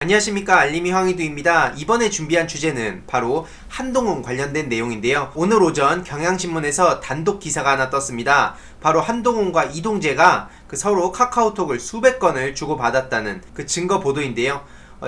안녕하십니까, 알림이 황희두입니다. 이번에 준비한 주제는 바로 한동훈 관련된 내용인데요. 오늘 오전 경향신문에서 단독 기사가 하나 떴습니다. 바로 한동훈과 이동재가 서로 카카오톡을 수백 건을 주고받았다는 그 증거 보도인데요.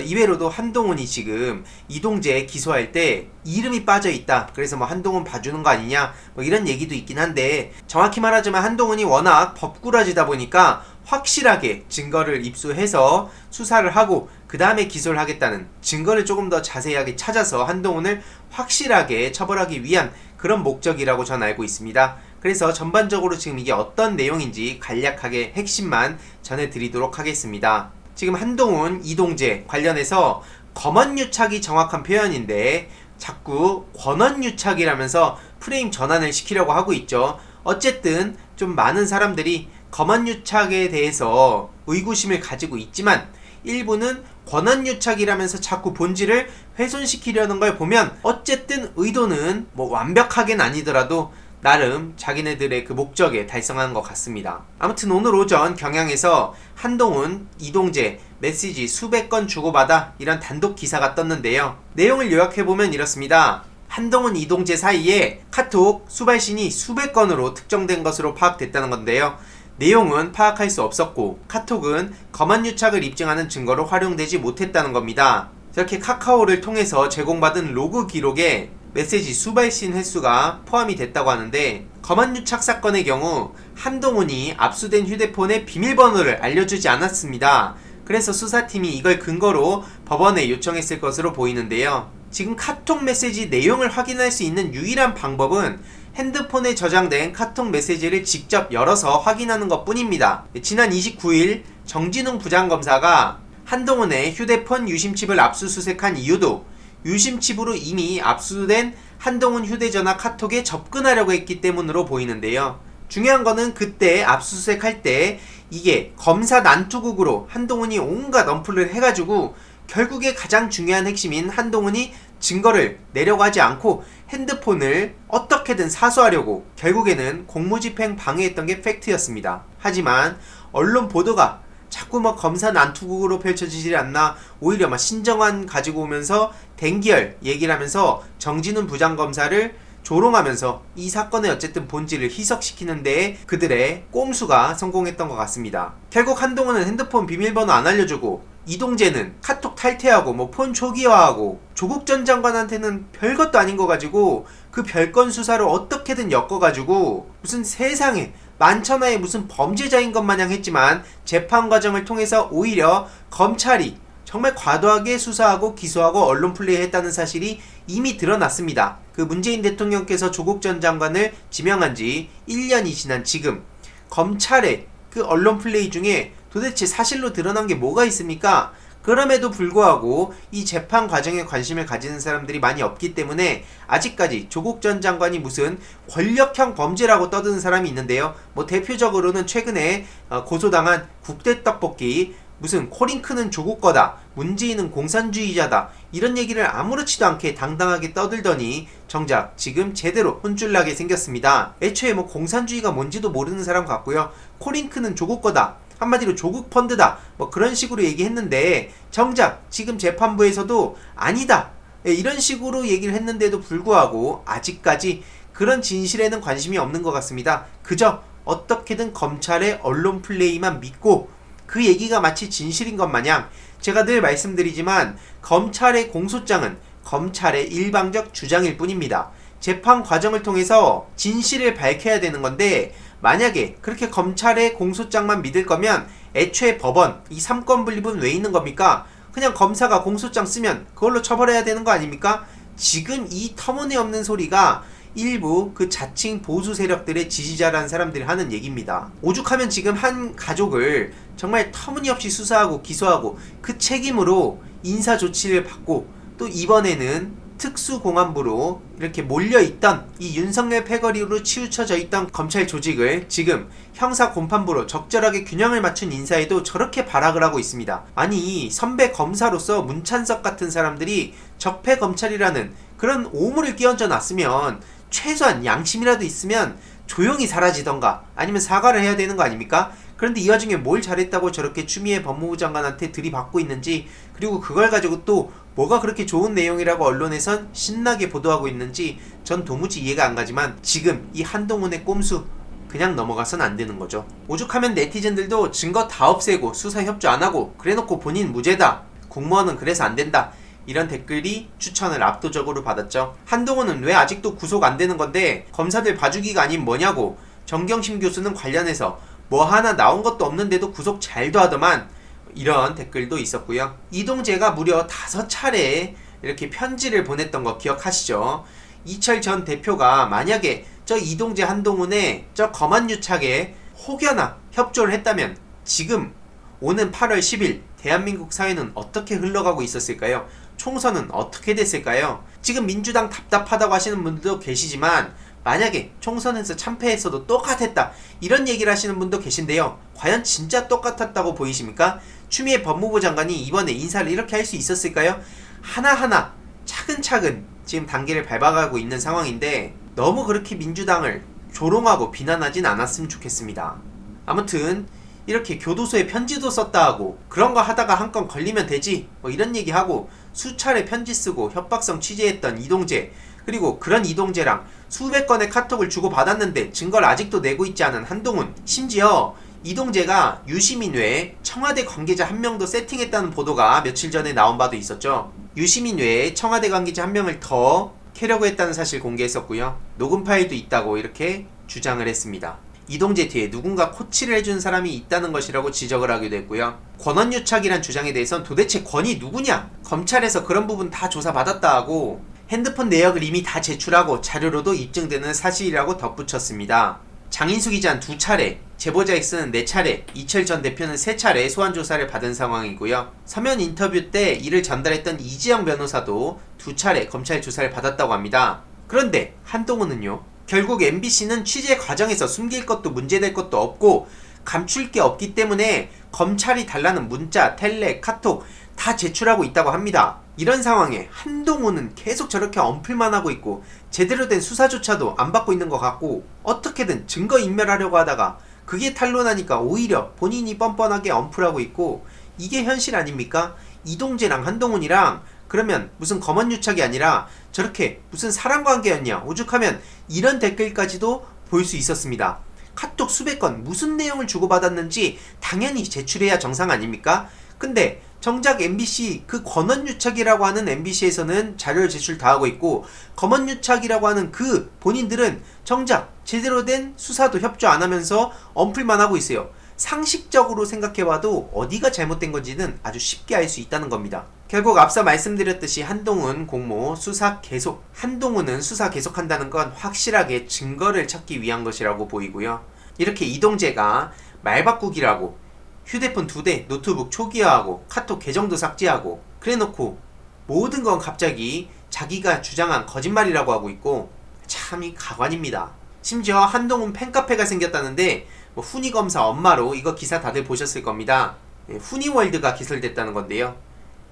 이외로도 한동훈이 지금 이동재 기소할 때 이름이 빠져있다, 그래서 한동훈 봐주는 거 아니냐, 이런 얘기도 있긴 한데, 정확히 말하자면 한동훈이 워낙 법꾸라지다 보니까 확실하게 증거를 입수해서 수사를 하고 그 다음에 기소를 하겠다는, 증거를 조금 더 자세하게 찾아서 한동훈을 확실하게 처벌하기 위한 그런 목적이라고 전 알고 있습니다. 그래서 전반적으로 지금 이게 어떤 내용인지 간략하게 핵심만 전해드리도록 하겠습니다. 지금 한동훈, 이동재 관련해서 검언유착이 정확한 표현인데 자꾸 권언유착이라면서 프레임 전환을 시키려고 하고 있죠. 어쨌든 좀 많은 사람들이 검언유착에 대해서 의구심을 가지고 있지만 일부는 권언유착이라면서 자꾸 본질을 훼손시키려는 걸 보면 어쨌든 의도는 완벽하게는 아니더라도 나름 자기네들의 그 목적에 달성한 것 같습니다. 아무튼 오늘 오전 경향에서 한동훈, 이동재 메시지 수백 건 주고받아, 이런 단독 기사가 떴는데요. 내용을 요약해보면 이렇습니다. 한동훈, 이동재 사이에 카톡 수발신이 수백 건으로 특정된 것으로 파악됐다는 건데요. 내용은 파악할 수 없었고 카톡은 검언유착을 입증하는 증거로 활용되지 못했다는 겁니다. 이렇게 카카오를 통해서 제공받은 로그 기록에 메시지 수발신 횟수가 포함이 됐다고 하는데, 검언유착 사건의 경우 한동훈이 압수된 휴대폰의 비밀번호를 알려주지 않았습니다. 그래서 수사팀이 이걸 근거로 법원에 요청했을 것으로 보이는데요. 지금 카톡 메시지 내용을 확인할 수 있는 유일한 방법은 핸드폰에 저장된 카톡 메시지를 직접 열어서 확인하는 것 뿐입니다. 지난 29일 정진웅 부장검사가 한동훈의 휴대폰 유심칩을 압수수색한 이유도 유심칩으로 이미 압수된 한동훈 휴대전화 카톡에 접근하려고 했기 때문으로 보이는데요. 중요한 거는 그때 압수수색할 때 이게 검사 난투극으로 한동훈이 온갖 언플을 해가지고 결국에 가장 중요한 핵심인 한동훈이 증거를 내려고 하지 않고 핸드폰을 어떻게든 사수하려고 결국에는 공무집행 방해했던 게 팩트였습니다. 하지만 언론 보도가 자꾸 검사 난투극으로 펼쳐지지 않나, 오히려 신정환 가지고 오면서 댕기열 얘기를 하면서 정진훈 부장검사를 조롱하면서 이 사건의 어쨌든 본질을 희석시키는 데에 그들의 꼼수가 성공했던 것 같습니다. 결국 한동훈은 핸드폰 비밀번호 안 알려주고, 이동재는 카톡 탈퇴하고 폰 초기화하고, 조국 전 장관한테는 별것도 아닌 거 가지고 그 별건 수사를 어떻게든 엮어가지고 무슨 세상에 만천하에 무슨 범죄자인 것 마냥 했지만 재판 과정을 통해서 오히려 검찰이 정말 과도하게 수사하고 기소하고 언론 플레이했다는 사실이 이미 드러났습니다. 그 문재인 대통령께서 조국 전 장관을 지명한 지 1년이 지난 지금 검찰의 그 언론 플레이 중에 도대체 사실로 드러난 게 뭐가 있습니까? 그럼에도 불구하고 이 재판 과정에 관심을 가지는 사람들이 많이 없기 때문에 아직까지 조국 전 장관이 무슨 권력형 범죄라고 떠드는 사람이 있는데요. 대표적으로는 최근에 고소당한 국대떡볶이, 무슨 코링크는 조국 거다, 문재인은 공산주의자다, 이런 얘기를 아무렇지도 않게 당당하게 떠들더니 정작 지금 제대로 혼쭐나게 생겼습니다. 애초에 공산주의가 뭔지도 모르는 사람 같고요. 코링크는 조국 거다, 한마디로 조국 펀드다, 그런 식으로 얘기했는데 정작 지금 재판부에서도 아니다, 이런 식으로 얘기를 했는데도 불구하고 아직까지 그런 진실에는 관심이 없는 것 같습니다. 그저 어떻게든 검찰의 언론 플레이만 믿고 그 얘기가 마치 진실인 것 마냥, 제가 늘 말씀드리지만 검찰의 공소장은 검찰의 일방적 주장일 뿐입니다. 재판 과정을 통해서 진실을 밝혀야 되는 건데, 만약에 그렇게 검찰의 공소장만 믿을 거면 애초에 법원 이 3권 분립은 왜 있는 겁니까? 그냥 검사가 공소장 쓰면 그걸로 처벌해야 되는 거 아닙니까? 지금 이 터무니없는 소리가 일부 그 자칭 보수 세력들의 지지자라는 사람들이 하는 얘기입니다. 오죽하면 지금 한 가족을 정말 터무니없이 수사하고 기소하고 그 책임으로 인사 조치를 받고, 또 이번에는 특수공안부로 이렇게 몰려있던 이 윤석열 패거리로 치우쳐져 있던 검찰 조직을 지금 형사 공판부로 적절하게 균형을 맞춘 인사에도 저렇게 발악을 하고 있습니다. 아니, 선배 검사로서 문찬석 같은 사람들이 적폐 검찰이라는 그런 오물을 끼얹어 놨으면 최소한 양심이라도 있으면 조용히 사라지던가 아니면 사과를 해야 되는 거 아닙니까? 그런데 이 와중에 뭘 잘했다고 저렇게 추미애 법무부 장관한테 들이받고 있는지, 그리고 그걸 가지고 또 뭐가 그렇게 좋은 내용이라고 언론에선 신나게 보도하고 있는지 전 도무지 이해가 안 가지만 지금 이 한동훈의 꼼수 그냥 넘어가선 안 되는 거죠. 오죽하면 네티즌들도 증거 다 없애고 수사 협조 안 하고 그래놓고 본인 무죄다, 공무원은 그래서 안 된다, 이런 댓글이 추천을 압도적으로 받았죠. 한동훈은 왜 아직도 구속 안 되는 건데 검사들 봐주기가 아닌 뭐냐고, 정경심 교수는 관련해서 뭐 하나 나온 것도 없는데도 구속 잘도 하더만, 이런 댓글도 있었고요. 이동재가 무려 5차례 이렇게 편지를 보냈던 거 기억하시죠? 이철 전 대표가 만약에 저 이동재 한동훈의 저 검언유착에 혹여나 협조를 했다면 지금 오는 8월 10일 대한민국 사회는 어떻게 흘러가고 있었을까요? 총선은 어떻게 됐을까요? 지금 민주당 답답하다고 하시는 분들도 계시지만 만약에 총선에서 참패했어도 똑같았다, 이런 얘기를 하시는 분도 계신데요. 과연 진짜 똑같았다고 보이십니까? 추미애 법무부 장관이 이번에 인사를 이렇게 할 수 있었을까요? 하나하나 차근차근 지금 단계를 밟아가고 있는 상황인데 너무 그렇게 민주당을 조롱하고 비난하진 않았으면 좋겠습니다. 아무튼 이렇게 교도소에 편지도 썼다 하고 그런 거 하다가 한 건 걸리면 되지 뭐 이런 얘기하고 수차례 편지 쓰고 협박성 취재했던 이동재, 그리고 그런 이동재랑 수백 건의 카톡을 주고받았는데 증거를 아직도 내고 있지 않은 한동훈, 심지어 이동재가 유시민 외에 청와대 관계자 한 명도 세팅했다는 보도가 며칠 전에 나온 바도 있었죠. 유시민 외에 청와대 관계자 한 명을 더 캐려고 했다는 사실 공개했었고요. 녹음 파일도 있다고 이렇게 주장을 했습니다. 이동재 뒤에 누군가 코치를 해준 사람이 있다는 것이라고 지적을 하기도 했고요. 권언유착이란 주장에 대해서는 도대체 권이 누구냐? 검찰에서 그런 부분 다 조사받았다 하고 핸드폰 내역을 이미 다 제출하고 자료로도 입증되는 사실이라고 덧붙였습니다. 장인수 기자는 2차례, 제보자 X는 4차례, 이철 전 대표는 3차례 소환조사를 받은 상황이고요. 서면 인터뷰 때 이를 전달했던 이지영 변호사도 2차례 검찰 조사를 받았다고 합니다. 그런데 한동훈은요? 결국 MBC는 취재 과정에서 숨길 것도 문제될 것도 없고 감출 게 없기 때문에 검찰이 달라는 문자, 텔레, 카톡 다 제출하고 있다고 합니다. 이런 상황에 한동훈은 계속 저렇게 언플만 하고 있고 제대로 된 수사조차도 안 받고 있는 것 같고 어떻게든 증거인멸하려고 하다가 그게 탄로나니까 오히려 본인이 뻔뻔하게 언플하고 있고, 이게 현실 아닙니까? 이동재랑 한동훈이랑 그러면 무슨 검언유착이 아니라 저렇게 무슨 사랑관계였냐, 오죽하면 이런 댓글까지도 볼 수 있었습니다. 카톡 수백 건 무슨 내용을 주고받았는지 당연히 제출해야 정상 아닙니까? 근데 정작 MBC 그 권언유착이라고 하는 MBC에서는 자료를 제출 다 하고 있고 검언유착이라고 하는 그 본인들은 정작 제대로 된 수사도 협조 안 하면서 언플만 하고 있어요. 상식적으로 생각해봐도 어디가 잘못된 건지는 아주 쉽게 알 수 있다는 겁니다. 결국 앞서 말씀드렸듯이 한동훈 공모 수사 계속, 한동훈은 수사 계속한다는 건 확실하게 증거를 찾기 위한 것이라고 보이고요. 이렇게 이동재가 말바꾸기라고 휴대폰 2대, 노트북 초기화하고 카톡 계정도 삭제하고 그래놓고 모든 건 갑자기 자기가 주장한 거짓말이라고 하고 있고 참이 가관입니다. 심지어 한동훈 팬카페가 생겼다는데 후니검사 엄마로, 이거 기사 다들 보셨을 겁니다. 후니월드가 기술됐다는 건데요.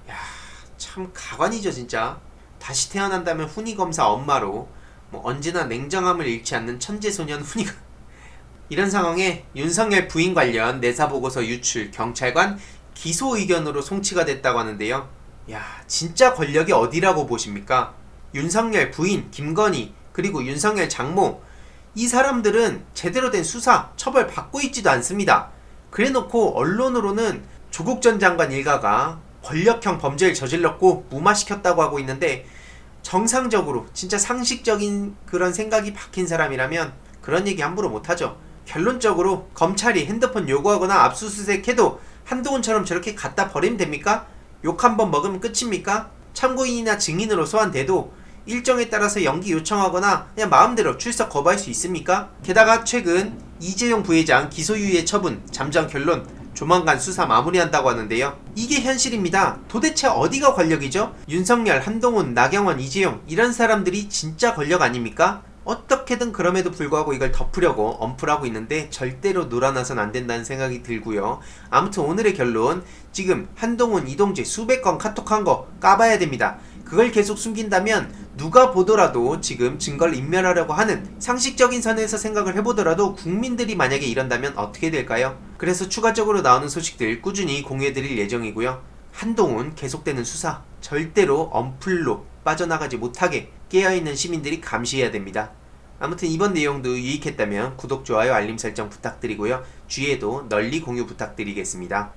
야, 참 가관이죠 진짜. 다시 태어난다면 후니검사 엄마로 언제나 냉정함을 잃지 않는 천재소년 후니가 이런 상황에 윤석열 부인 관련 내사보고서 유출, 경찰관 기소 의견으로 송치가 됐다고 하는데요. 야, 진짜 권력이 어디라고 보십니까? 윤석열 부인 김건희 그리고 윤석열 장모, 이 사람들은 제대로 된 수사, 처벌 받고 있지도 않습니다. 그래놓고 언론으로는 조국 전 장관 일가가 권력형 범죄를 저질렀고 무마시켰다고 하고 있는데, 정상적으로 진짜 상식적인 그런 생각이 박힌 사람이라면 그런 얘기 함부로 못하죠. 결론적으로 검찰이 핸드폰 요구하거나 압수수색해도 한동훈처럼 저렇게 갖다 버리면 됩니까? 욕 한번 먹으면 끝입니까? 참고인이나 증인으로 소환돼도 일정에 따라서 연기 요청하거나 그냥 마음대로 출석 거부할 수 있습니까? 게다가 최근 이재용 부회장 기소유예 처분, 잠정 결론, 조만간 수사 마무리한다고 하는데요. 이게 현실입니다. 도대체 어디가 권력이죠? 윤석열, 한동훈, 나경원, 이재용 이런 사람들이 진짜 권력 아닙니까? 어떻게든 그럼에도 불구하고 이걸 덮으려고 언플하고 있는데 절대로 놀아나선 안 된다는 생각이 들고요. 아무튼 오늘의 결론, 지금 한동훈, 이동재 수백 건 카톡한 거 까봐야 됩니다. 그걸 계속 숨긴다면 누가 보더라도 지금 증거를 인멸하려고 하는, 상식적인 선에서 생각을 해보더라도 국민들이 만약에 이런다면 어떻게 될까요? 그래서 추가적으로 나오는 소식들 꾸준히 공유해드릴 예정이고요. 한동훈 계속되는 수사, 절대로 언플로 빠져나가지 못하게 깨어있는 시민들이 감시해야 됩니다. 아무튼 이번 내용도 유익했다면 구독, 좋아요, 알림 설정 부탁드리고요. 주위에도 널리 공유 부탁드리겠습니다.